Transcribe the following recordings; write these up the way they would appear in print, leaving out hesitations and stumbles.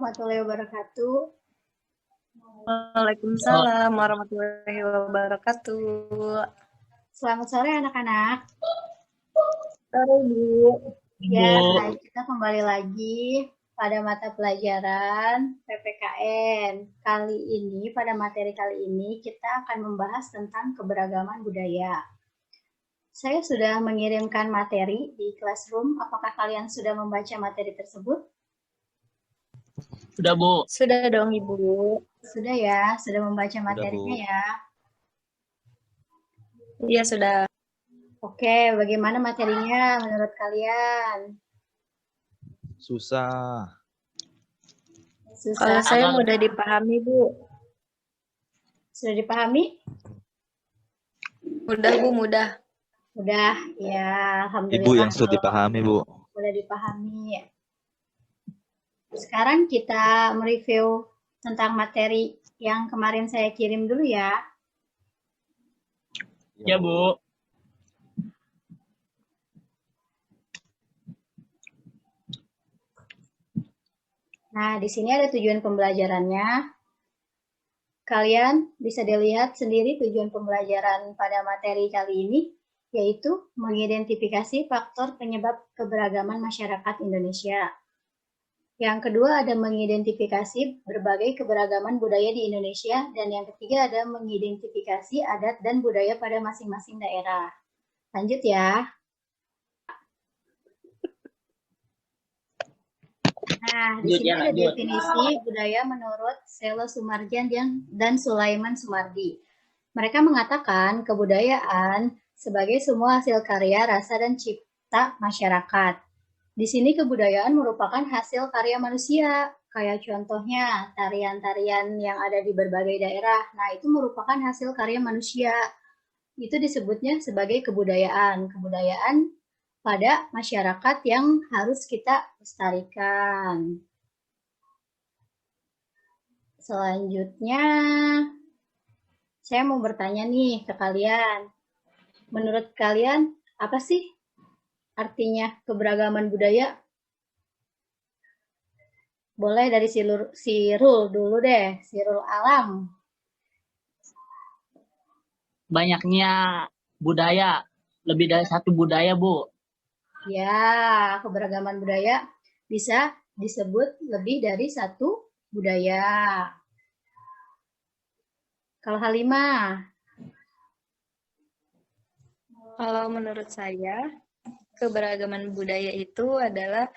warahmatullahi wabarakatuh. Waalaikumsalam warahmatullahi wabarakatuh. Selamat sore anak-anak. Sore Bu. Ya, kita kembali lagi pada mata pelajaran PPKN. Pada materi kali ini kita akan membahas tentang keberagaman budaya. Saya sudah mengirimkan materi di Classroom. Apakah kalian sudah membaca materi tersebut? Sudah, Bu. Sudah dong, Ibu. Sudah ya, sudah membaca materinya ya. Iya, sudah. Oke, bagaimana materinya menurut kalian? Susah. Kalau saya mudah dipahami, Bu. Sudah dipahami? Mudah, Bu, mudah. Mudah, ya. Alhamdulillah. Ibu yang sudah dipahami, Bu. Sudah dipahami. Sekarang kita mereview tentang materi yang kemarin saya kirim dulu ya. Ya, Bu. Nah, di sini ada tujuan pembelajarannya. Kalian bisa dilihat sendiri tujuan pembelajaran pada materi kali ini, yaitu mengidentifikasi faktor penyebab keberagaman masyarakat Indonesia. Yang kedua ada mengidentifikasi berbagai keberagaman budaya di Indonesia, dan yang ketiga ada mengidentifikasi adat dan budaya pada masing-masing daerah. Lanjut ya. Nah, di sini ada definisi budaya menurut Selo Sumarjan dan Sulaiman Sumardi. Mereka mengatakan kebudayaan sebagai semua hasil karya, rasa, dan cipta masyarakat. Di sini kebudayaan merupakan hasil karya manusia, kayak contohnya tarian-tarian yang ada di berbagai daerah. Nah, itu merupakan hasil karya manusia. Itu disebutnya sebagai kebudayaan. Kebudayaan pada masyarakat yang harus kita lestarikan. Selanjutnya, saya mau bertanya nih ke kalian. Menurut kalian, apa sih artinya keberagaman budaya? Boleh dari Sirul dulu deh, Sirul Alam. Banyaknya budaya, lebih dari satu budaya, Bu. Ya, keberagaman budaya bisa disebut lebih dari satu budaya. Kalau Halimah? Kalau menurut saya, keberagaman budaya itu adalah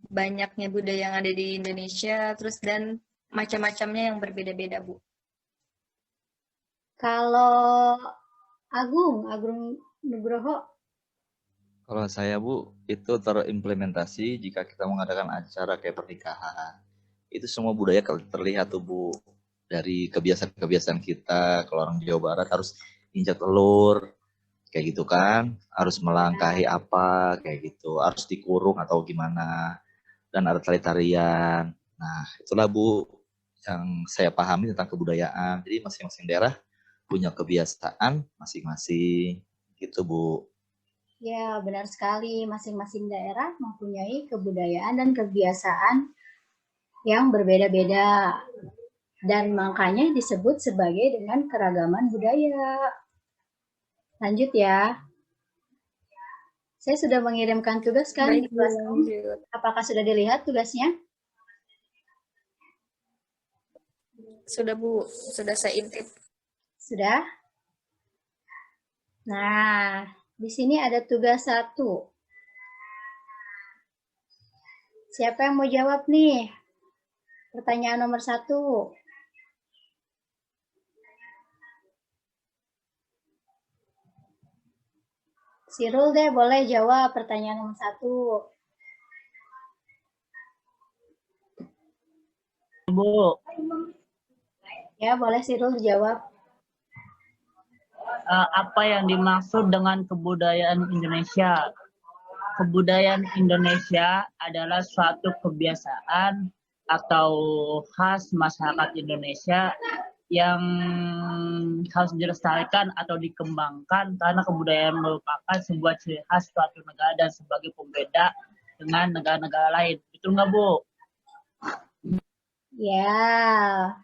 banyaknya budaya yang ada di Indonesia, terus dan macam-macamnya yang berbeda-beda, Bu. Kalau Agung Nugroho? Kalau saya, Bu, itu terimplementasi jika kita mengadakan acara kayak pernikahan. Itu semua budaya terlihat tuh, Bu. Dari kebiasaan-kebiasaan kita, kalau orang Jawa Barat harus injak telur, kayak gitu kan. Harus melangkahi apa, kayak gitu. Harus dikurung atau gimana. Dan ada tari-tarian. Nah, itulah, Bu, yang saya pahami tentang kebudayaan. Jadi masing-masing daerah punya kebiasaan masing-masing. Gitu, Bu. Ya, benar sekali. Masing-masing daerah mempunyai kebudayaan dan kebiasaan yang berbeda-beda. Dan makanya disebut sebagai dengan keragaman budaya. Lanjut ya. Saya sudah mengirimkan tugas kan? Apakah sudah dilihat tugasnya? Sudah, Bu. Sudah saya intip. Sudah? Nah, di sini ada tugas 1. Siapa yang mau jawab nih? Pertanyaan nomor 1. Sirul deh, boleh jawab pertanyaan nomor 1. Bu. Ya, boleh Sirul dijawab. Apa yang dimaksud dengan kebudayaan Indonesia? Kebudayaan Indonesia adalah suatu kebiasaan atau khas masyarakat Indonesia yang harus dilestarikan atau dikembangkan karena kebudayaan merupakan sebuah ciri khas suatu negara dan sebagai pembeda dengan negara-negara lain. Betul nggak, Bu? Ya,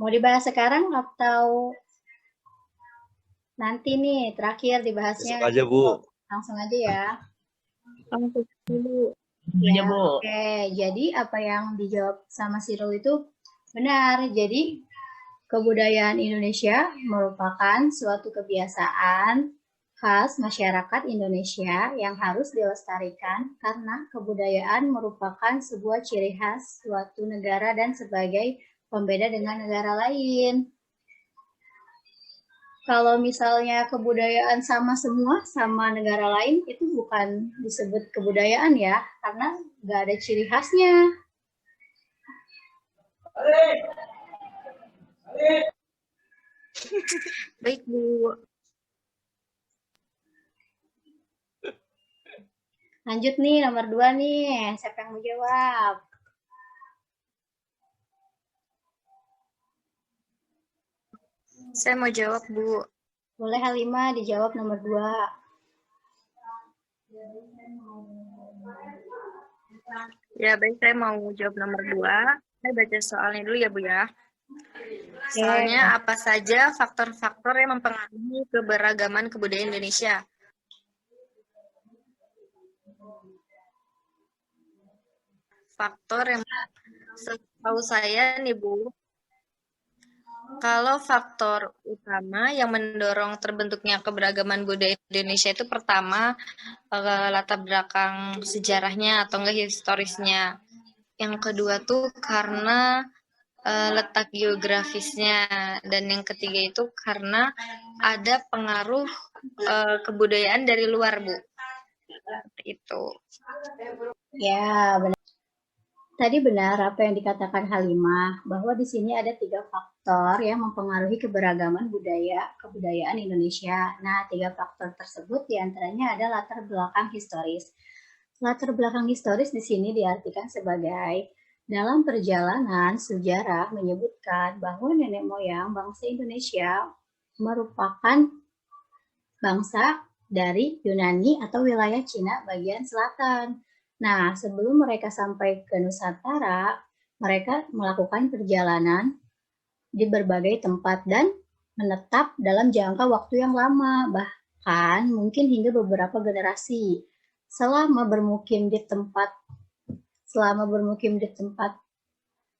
mau dibahas sekarang atau nanti nih terakhir Besok dibahasnya? aja, Bu. Langsung aja ya. Langsung dulu. Aja, Ya, Bu. oke. Jadi apa yang dijawab sama Sirul itu benar. Jadi kebudayaan Indonesia merupakan suatu kebiasaan khas masyarakat Indonesia yang harus dilestarikan karena kebudayaan merupakan sebuah ciri khas suatu negara dan sebagai pembeda dengan negara lain. Kalau misalnya kebudayaan sama semua sama negara lain, itu bukan disebut kebudayaan ya, karena nggak ada ciri khasnya. Baik, Bu. Lanjut nih, nomor 2 nih. Siapa yang mau jawab? Saya mau jawab, Bu. Boleh Halimah dijawab nomor 2. Ya, baik. Saya mau jawab nomor 2. Saya baca soalnya dulu ya, Bu ya. Soalnya apa saja faktor-faktor yang mempengaruhi keberagaman kebudayaan Indonesia? Faktor yang setahu saya nih, Bu, kalau faktor utama yang mendorong terbentuknya keberagaman budaya Indonesia itu pertama latar belakang sejarahnya atau enggak historisnya. Yang kedua tuh karena letak geografisnya, dan yang ketiga itu karena ada pengaruh kebudayaan dari luar, Bu. Itu. Ya, benar. Tadi benar apa yang dikatakan Halimah, bahwa di sini ada 3 faktor yang mempengaruhi keberagaman kebudayaan Indonesia. Nah, 3 faktor tersebut diantaranya ada latar belakang historis. Latar belakang historis di sini diartikan sebagai dalam perjalanan sejarah menyebutkan bahwa nenek moyang bangsa Indonesia merupakan bangsa dari Yunani atau wilayah Cina bagian selatan. Nah, sebelum mereka sampai ke Nusantara, mereka melakukan perjalanan di berbagai tempat dan menetap dalam jangka waktu yang lama, bahkan mungkin hingga beberapa generasi. Selama bermukim di tempat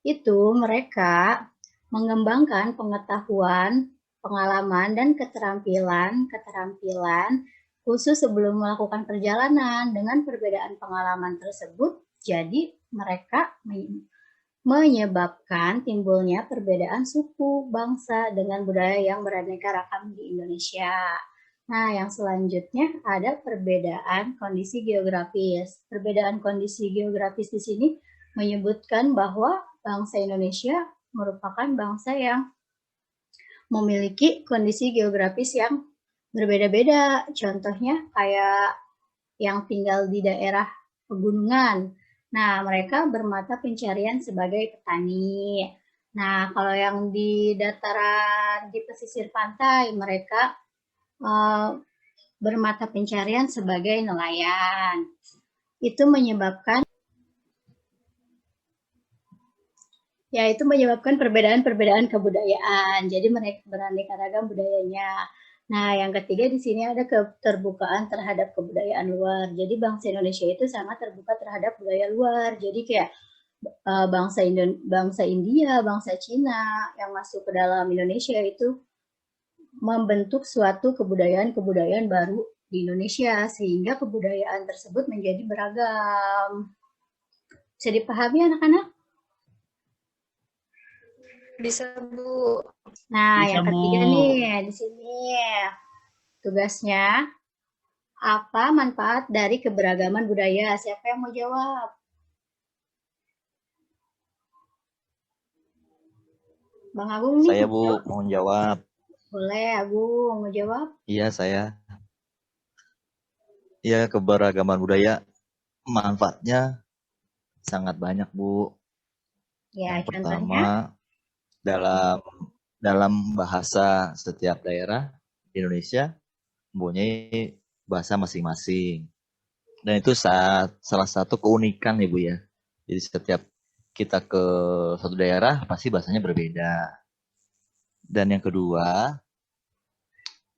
itu, mereka mengembangkan pengetahuan, pengalaman, dan keterampilan khusus sebelum melakukan perjalanan. Dengan perbedaan pengalaman tersebut, jadi mereka menyebabkan timbulnya perbedaan suku, bangsa, dengan budaya yang beraneka ragam di Indonesia. Nah, yang selanjutnya ada perbedaan kondisi geografis. Perbedaan kondisi geografis di sini menyebutkan bahwa bangsa Indonesia merupakan bangsa yang memiliki kondisi geografis yang berbeda-beda. Contohnya kayak yang tinggal di daerah pegunungan. Nah, mereka bermata pencarian sebagai petani. Nah, kalau yang di dataran di pesisir pantai, mereka bermata pencarian sebagai nelayan. Itu menyebabkan perbedaan-perbedaan kebudayaan. Jadi mereka beraneka ragam budayanya. Nah, yang ketiga di sini ada keterbukaan terhadap kebudayaan luar. Jadi bangsa Indonesia itu sangat terbuka terhadap budaya luar. Jadi kayak bangsa India, bangsa Cina yang masuk ke dalam Indonesia itu membentuk suatu kebudayaan baru di Indonesia sehingga kebudayaan tersebut menjadi beragam. Bisa dipahami anak-anak? Bisa, Bu. Nah, Bisa, yang Bu. ketiga nih di sini tugasnya apa manfaat dari keberagaman budaya? Siapa yang mau jawab? Bang Agung nih. Saya, Bu, mau jawab. Boleh, Agung mau jawab? Iya, saya. Iya, keberagaman budaya manfaatnya sangat banyak, Bu. Ya, Yang contohnya? pertama, dalam bahasa setiap daerah di Indonesia mempunyai bahasa masing-masing. Dan itu salah satu keunikan, Ibu ya. Jadi setiap kita ke suatu daerah pasti bahasanya berbeda. Dan yang kedua,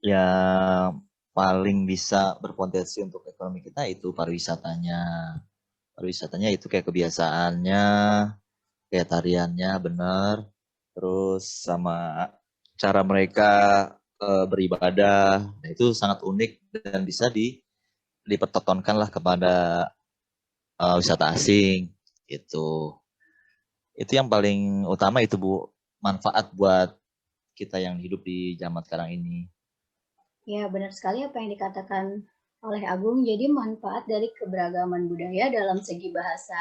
yang paling bisa berpotensi untuk ekonomi kita itu pariwisatanya. Pariwisatanya itu kayak kebiasaannya, kayak tariannya benar, terus sama cara mereka beribadah. Nah, itu sangat unik dan bisa dipertontonkan lah kepada wisata asing gitu. Itu yang paling utama itu Bu, manfaat buat kita yang hidup di zaman sekarang ini. Ya, benar sekali apa yang dikatakan oleh Agung. Jadi manfaat dari keberagaman budaya dalam segi bahasa.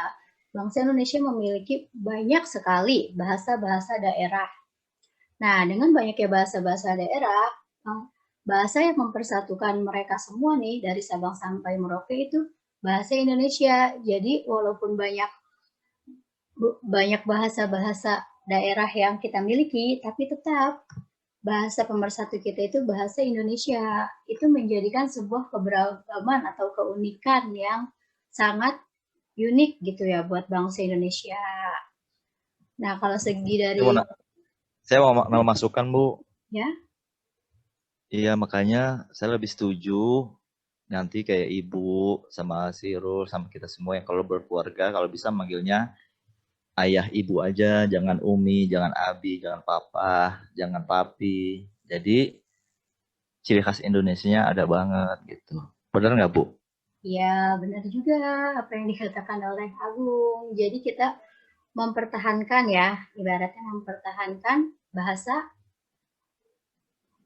Bangsa Indonesia memiliki banyak sekali bahasa-bahasa daerah. Nah, dengan banyaknya bahasa-bahasa daerah, bahasa yang mempersatukan mereka semua nih dari Sabang sampai Merauke itu bahasa Indonesia. Jadi walaupun banyak bahasa-bahasa daerah yang kita miliki, tapi tetap bahasa pemersatu kita itu bahasa Indonesia. Itu menjadikan sebuah keberagaman atau keunikan yang sangat unik gitu ya buat bangsa Indonesia. Nah, kalau segi dari saya mau masukkan Bu. Ya. Iya, makanya saya lebih setuju nanti kayak ibu sama Sirul sama kita semua yang kalau berkeluarga kalau bisa manggilnya ayah ibu aja, jangan umi, jangan abi, jangan papa, jangan papi. Jadi ciri khas Indonesianya ada banget gitu. Benar nggak Bu? Ya, benar juga apa yang dikatakan oleh Agung. Jadi kita mempertahankan ya, ibaratnya mempertahankan bahasa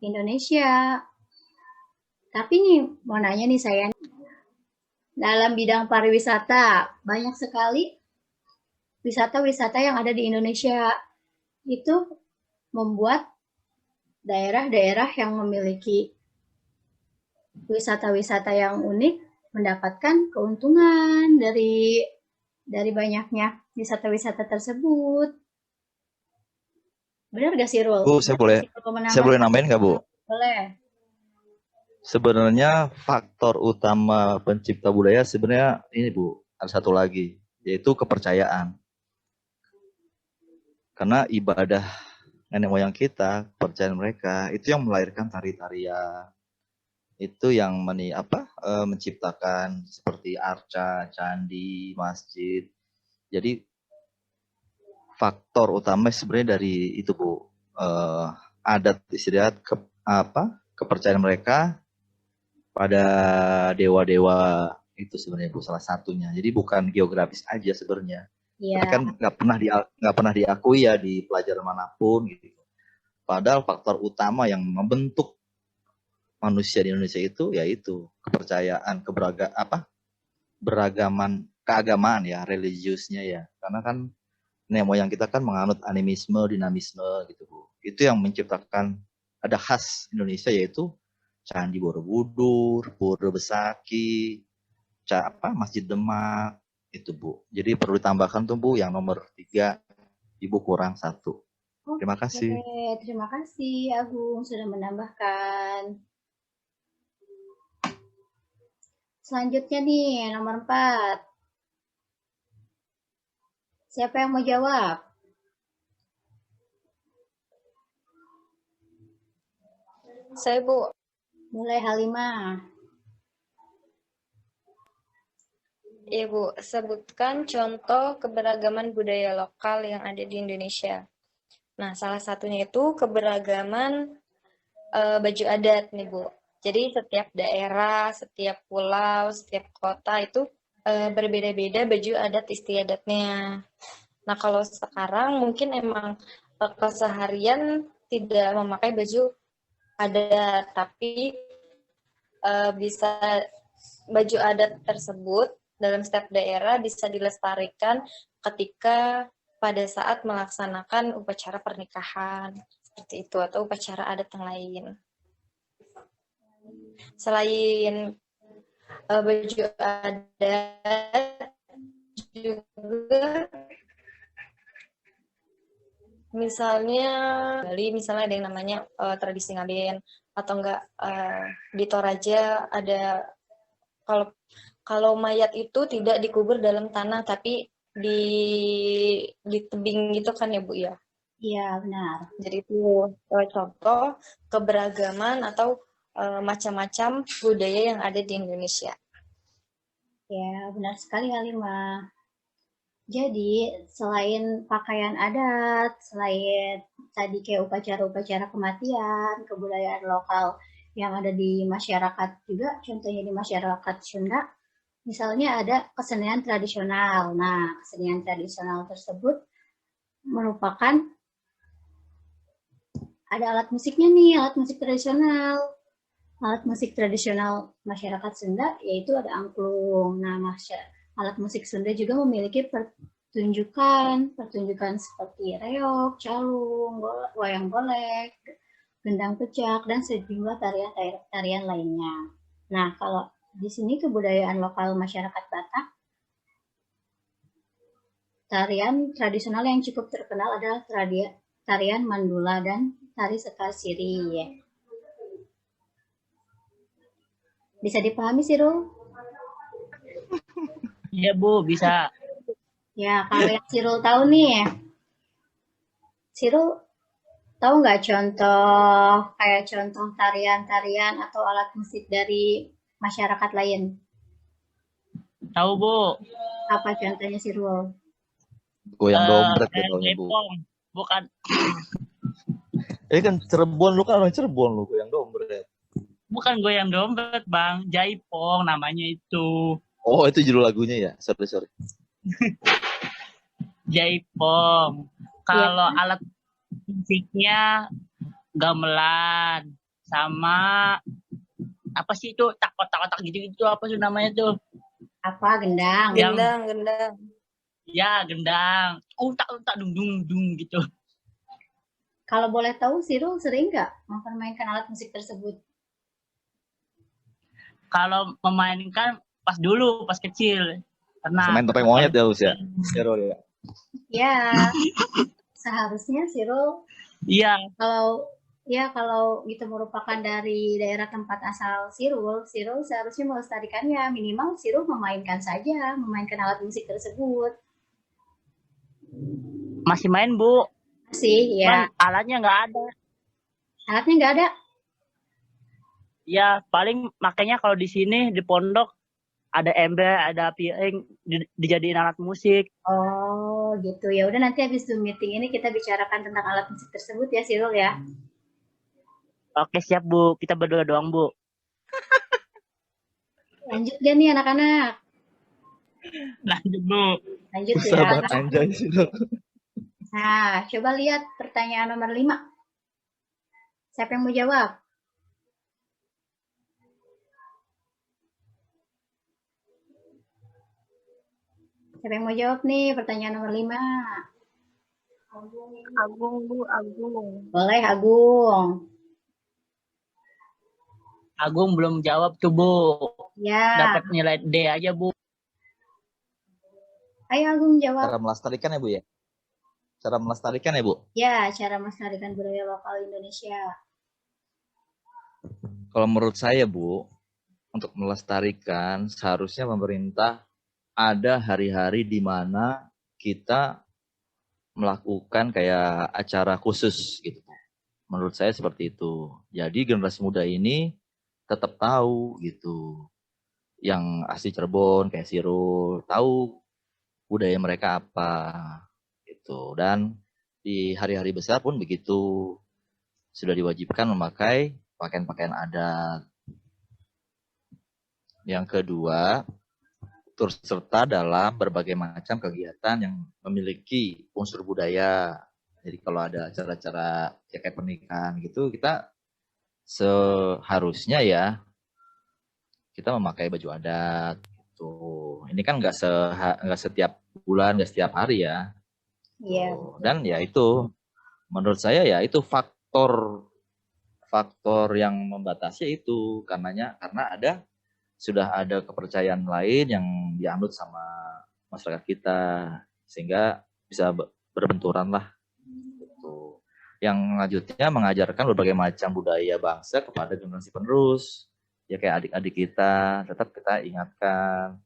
Indonesia. Tapi nih, mau nanya nih saya, dalam bidang pariwisata, banyak sekali wisata-wisata yang ada di Indonesia. Itu membuat daerah-daerah yang memiliki wisata-wisata yang unik mendapatkan keuntungan dari banyaknya wisata-wisata tersebut. Benar gak sih, Rul? Bu, saya boleh nambahin nggak Bu? Boleh. Sebenarnya faktor utama pencipta budaya sebenarnya ini Bu, ada satu lagi, yaitu kepercayaan. Karena ibadah nenek moyang kita, kepercayaan mereka, itu yang melahirkan tari-tarian, itu yang menciptakan seperti arca, candi, masjid. Jadi faktor utama sebenarnya dari itu Bu, adat istiadat kepercayaan mereka pada dewa-dewa itu sebenarnya Bu salah satunya. Jadi bukan geografis aja sebenarnya. Ya. Tapi kan nggak pernah diakui ya di pelajaran manapun gitu. Padahal faktor utama yang membentuk manusia di Indonesia itu yaitu kepercayaan, beragaman keagamaan ya, religiusnya ya. Karena kan nenek moyang kita kan menganut animisme, dinamisme gitu Bu. Itu yang menciptakan ada khas Indonesia yaitu Candi Borobudur, Pura Besaki, Masjid Demak itu Bu. Jadi perlu ditambahkan tuh Bu yang nomor 3, Ibu kurang 1. Terima kasih. Terima kasih Agung sudah menambahkan. Selanjutnya nih nomor 4. Siapa yang mau jawab? Saya Bu. Mulai Halimah. Iya Bu, sebutkan contoh keberagaman budaya lokal yang ada di Indonesia. Nah, salah satunya itu keberagaman baju adat nih Bu. Jadi setiap daerah, setiap pulau, setiap kota itu berbeda-beda baju adat istiadatnya. Nah, kalau sekarang mungkin emang keseharian tidak memakai baju adat, tapi bisa baju adat tersebut dalam setiap daerah bisa dilestarikan ketika pada saat melaksanakan upacara pernikahan seperti itu atau upacara adat yang lain. Selain baju adat juga misalnya Bali misalnya ada yang namanya tradisi ngaben atau enggak di Toraja ada kalau mayat itu tidak dikubur dalam tanah tapi di tebing gitu kan ya Bu ya. Iya, benar. Jadi itu contoh keberagaman atau macam-macam budaya yang ada di Indonesia. Ya, benar sekali Halimah. Jadi, selain pakaian adat, selain tadi kayak upacara-upacara kematian, kebudayaan lokal yang ada di masyarakat juga, contohnya di masyarakat Sunda, misalnya ada kesenian tradisional. Nah, kesenian tradisional tersebut merupakan ada alat musiknya nih, alat musik tradisional. Alat musik tradisional masyarakat Sunda yaitu ada angklung. Nah, alat musik Sunda juga memiliki pertunjukan seperti reog, calung, wayang golek, gendang pecak, dan sejumlah tarian lainnya. Nah, kalau di sini kebudayaan lokal masyarakat Batak, tarian tradisional yang cukup terkenal adalah tarian mandula dan tari sekar siri. Bisa dipahami sih, Ru? Iya Bu, bisa. Ya, kalau yang Sirul tahu nih, Sirul tahu nggak contoh tarian-tarian atau alat musik dari masyarakat lain? Tahu Bu. Apa contohnya Sirul? Goyang dompet katanya Bu. Bukan. Kan Cirebon, lu kan orang Cirebon, lu goyang dompet. Bukan goyang dompet Bang, jaipong namanya itu. Oh, itu judul lagunya ya? Sorry. Jaipong. Kalau Ya. alat musiknya gamelan sama apa sih itu kotak-kotak gitu apa sih namanya tuh? Apa gendang? Gendang. Ya, gendang. Tak dung gitu. Kalau boleh tahu, Sirul sering nggak mempermainkan alat musik tersebut? Kalau memainkan pas kecil. Karena main topeng monyet ya, Us ya? Sirul ya. Ya, seharusnya Sirul Iya. kalau itu merupakan dari daerah tempat asal Sirul seharusnya melestarikannya. Minimal Sirul memainkan alat musik tersebut. Masih main Bu. Masih, ya. Alatnya nggak ada. Alatnya nggak ada? Ya, paling makanya kalau di sini di pondok ada ember, ada piring dijadiin alat musik. Oh, gitu. Ya udah, nanti habis Zoom meeting ini kita bicarakan tentang alat musik tersebut ya, Sirul ya. Oke, siap Bu. Kita berdua doang, Bu. Lanjut gak nih anak-anak? Lanjut, Bu. Lanjut ya. Sahabat anjay, Sirul. Nah, coba lihat pertanyaan nomor 5. Siapa yang mau jawab? Siapa yang mau jawab nih pertanyaan nomor 5? Agung Bu, Agung. Boleh, Agung. Agung belum jawab tuh, Bu. Ya. Dapat nilai D aja, Bu. Ayo Agung jawab. Cara melestarikan ya, Bu ya? Cara melestarikan ya, Bu? Ya, cara melestarikan budaya lokal Indonesia. Kalau menurut saya, Bu, untuk melestarikan seharusnya pemerintah ada hari-hari di mana kita melakukan kayak acara khusus gitu. Menurut saya seperti itu. Jadi generasi muda ini tetap tahu gitu. Yang asli Cirebon kayak Sirul tahu budaya mereka apa gitu. Dan di hari-hari besar pun begitu, sudah diwajibkan memakai pakaian-pakaian adat. Yang kedua, turut serta dalam berbagai macam kegiatan yang memiliki unsur budaya. Jadi kalau ada acara-acara kayak pernikahan gitu, kita seharusnya ya kita memakai baju adat. Gitu. Ini kan nggak setiap bulan, nggak setiap hari ya. Iya. Dan ya itu, menurut saya ya itu faktor yang membatasi itu karena sudah ada kepercayaan lain yang dianut sama masyarakat kita sehingga bisa berbenturan lah gitu. Yang selanjutnya mengajarkan berbagai macam budaya bangsa kepada generasi penerus, ya kayak adik-adik kita tetap kita ingatkan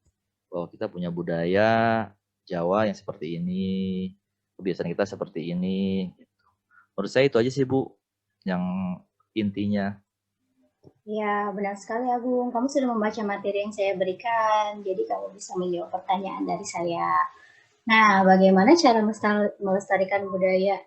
bahwa kita punya budaya, Jawa yang seperti ini, kebiasaan kita seperti ini. Menurut saya itu aja sih Bu, yang intinya. Ya, benar sekali Agung. Kamu sudah membaca materi yang saya berikan, jadi kamu bisa menjawab pertanyaan dari saya. Nah, bagaimana cara melestarikan budaya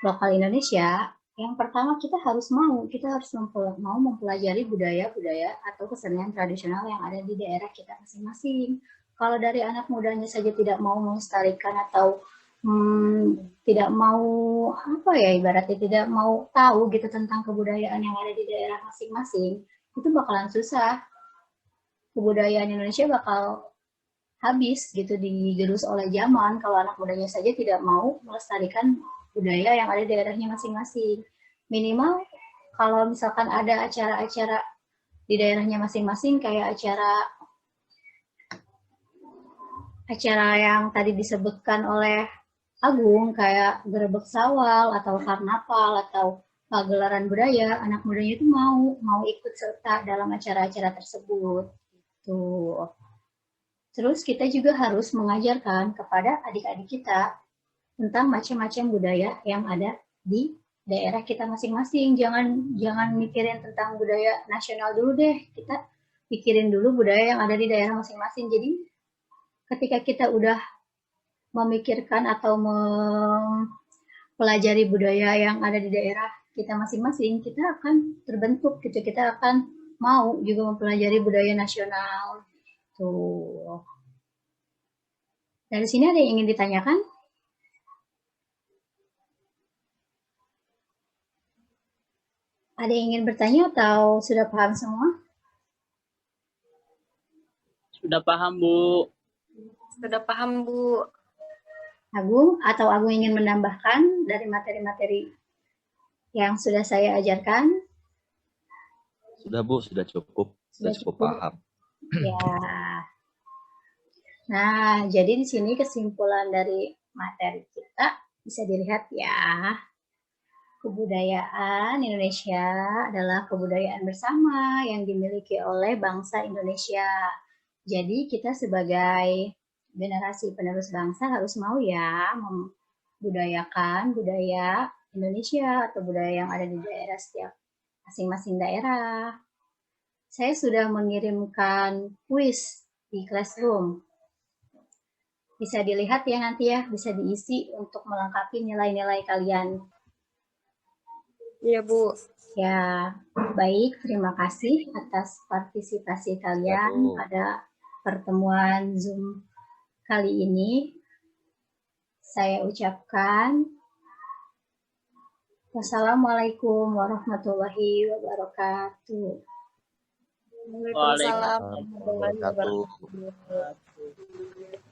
lokal Indonesia? Yang pertama kita harus mau mempelajari budaya-budaya atau kesenian tradisional yang ada di daerah kita masing-masing. Kalau dari anak mudanya saja tidak mau melestarikan atau tidak mau ibaratnya tidak mau tahu gitu tentang kebudayaan yang ada di daerah masing-masing, itu bakalan susah. Kebudayaan Indonesia bakal habis gitu, digerus oleh zaman kalau anak mudanya saja tidak mau melestarikan budaya yang ada di daerahnya masing-masing. Minimal kalau misalkan ada acara-acara di daerahnya masing-masing kayak acara yang tadi disebutkan oleh Agung kayak gerebek sawal atau karnaval atau pagelaran budaya, anak mudanya itu mau ikut serta dalam acara-acara tersebut. Tuh. Terus kita juga harus mengajarkan kepada adik-adik kita tentang macam-macam budaya yang ada di daerah kita masing-masing. Jangan mikirin tentang budaya nasional dulu deh. Kita pikirin dulu budaya yang ada di daerah masing-masing. Jadi ketika kita udah memikirkan atau mempelajari budaya yang ada di daerah kita masing-masing, kita akan terbentuk gitu. Kita akan mau juga mempelajari budaya nasional. Tuh. Dari sini ada yang ingin ditanyakan? Ada yang ingin bertanya atau sudah paham semua? Sudah paham, Bu. Sudah paham, Bu. Agung, atau Agung ingin menambahkan dari materi-materi yang sudah saya ajarkan? Sudah Bu, sudah cukup paham. Ya. Nah, jadi di sini kesimpulan dari materi kita bisa dilihat ya. Kebudayaan Indonesia adalah kebudayaan bersama yang dimiliki oleh bangsa Indonesia. Jadi kita sebagai generasi penerus bangsa harus mau ya membudayakan budaya Indonesia atau budaya yang ada di daerah setiap masing-masing daerah. Saya sudah mengirimkan kuis di Classroom. Bisa dilihat ya nanti ya, bisa diisi untuk melengkapi nilai-nilai kalian. Iya, Bu. Ya, baik. Terima kasih atas partisipasi kalian pada pertemuan Zoom kali ini. Saya ucapkan wassalamualaikum warahmatullahi wabarakatuh. Waalaikumsalam warahmatullahi wabarakatuh.